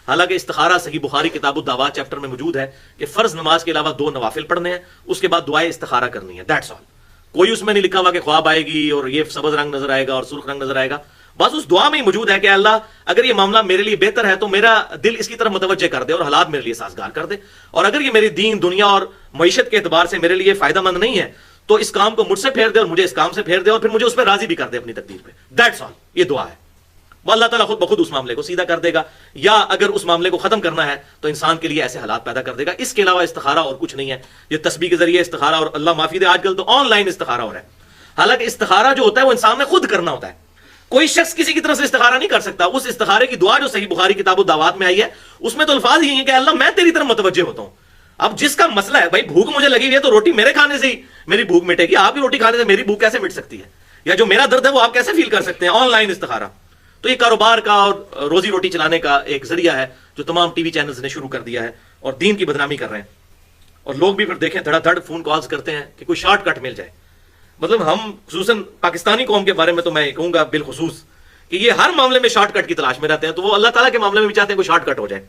حالانکہ استخارہ صحیح بخاری کتاب الدعوات چیپٹر میں موجود ہے کہ فرض نماز کے علاوہ 2 نوافل پڑھنے ہیں، اس کے بعد دعائے استخارہ کرنی ہے، دیٹس آل. کوئی اس میں نہیں لکھا ہوا کہ خواب آئے گی اور یہ سبز رنگ نظر آئے گا اور سرخ رنگ نظر آئے گا. بس اس دعا میں ہی موجود ہے کہ اللہ اگر یہ معاملہ میرے لیے بہتر ہے تو میرا دل اس کی طرف متوجہ کر دے اور حالات میرے لیے سازگار کر دے، اور اگر یہ میری دین دنیا اور معیشت کے اعتبار سے میرے لیے فائدہ مند نہیں ہے تو اس کام کو مجھ سے پھیر دے اور مجھے اس کام سے پھیر دے اور پھر مجھے اس پہ راضی بھی کر دے اپنی تقدیر پہ. That's all. یہ دعا ہے. وہ اللہ تعالیٰ خود بخود اس معاملے کو سیدھا کر دے گا، یا اگر اس معاملے کو ختم کرنا ہے تو انسان کے لیے ایسے حالات پیدا کر دے گا. اس کے علاوہ استخارہ اور کچھ نہیں ہے. یہ تسبیح کے ذریعے استخارہ، اور اللہ معافی دے آج کل تو آن لائن استخارہ ہو رہا ہے. حالانکہ استخارہ جو ہوتا ہے وہ انسان نے خود کرنا ہوتا ہے، کوئی شخص کسی کی طرف سے استخارہ نہیں کر سکتا. اس استخارے کی دعا جو صحیح بخاری کتاب الدعوات میں آئی ہے اس میں تو الفاظ ہی ہیں کہ اللہ میں تیری طرف متوجہ ہوتا ہوں. اب جس کا مسئلہ ہے بھائی بھوک مجھے لگی ہوئی ہے تو روٹی میرے کھانے سے ہی میری بھوک مٹے گی، آپ کی روٹی کھانے سے میری بھوک کیسے مٹ سکتی ہے؟ یا جو میرا درد ہے وہ آپ کیسے فیل کر سکتے ہیں؟ آن لائن استخارہ. تو یہ کاروبار کا اور روزی روٹی چلانے کا ایک ذریعہ ہے جو تمام ٹی وی چینلز نے شروع کر دیا ہے اور دین کی بدنامی کر رہے ہیں. اور لوگ بھی پھر دیکھیں دھڑا دھڑ فون کالز کرتے ہیں کہ کوئی شارٹ کٹ مل جائے. مطلب ہم خصوصاً پاکستانی قوم کے بارے میں تو میں کہوں گا بالخصوص کہ یہ ہر معاملے میں شارٹ کٹ کی تلاش میں رہتے ہیں، تو وہ اللہ تعالیٰ کے معاملے میں بھی چاہتے ہیں کوئی شارٹ کٹ ہو جائے.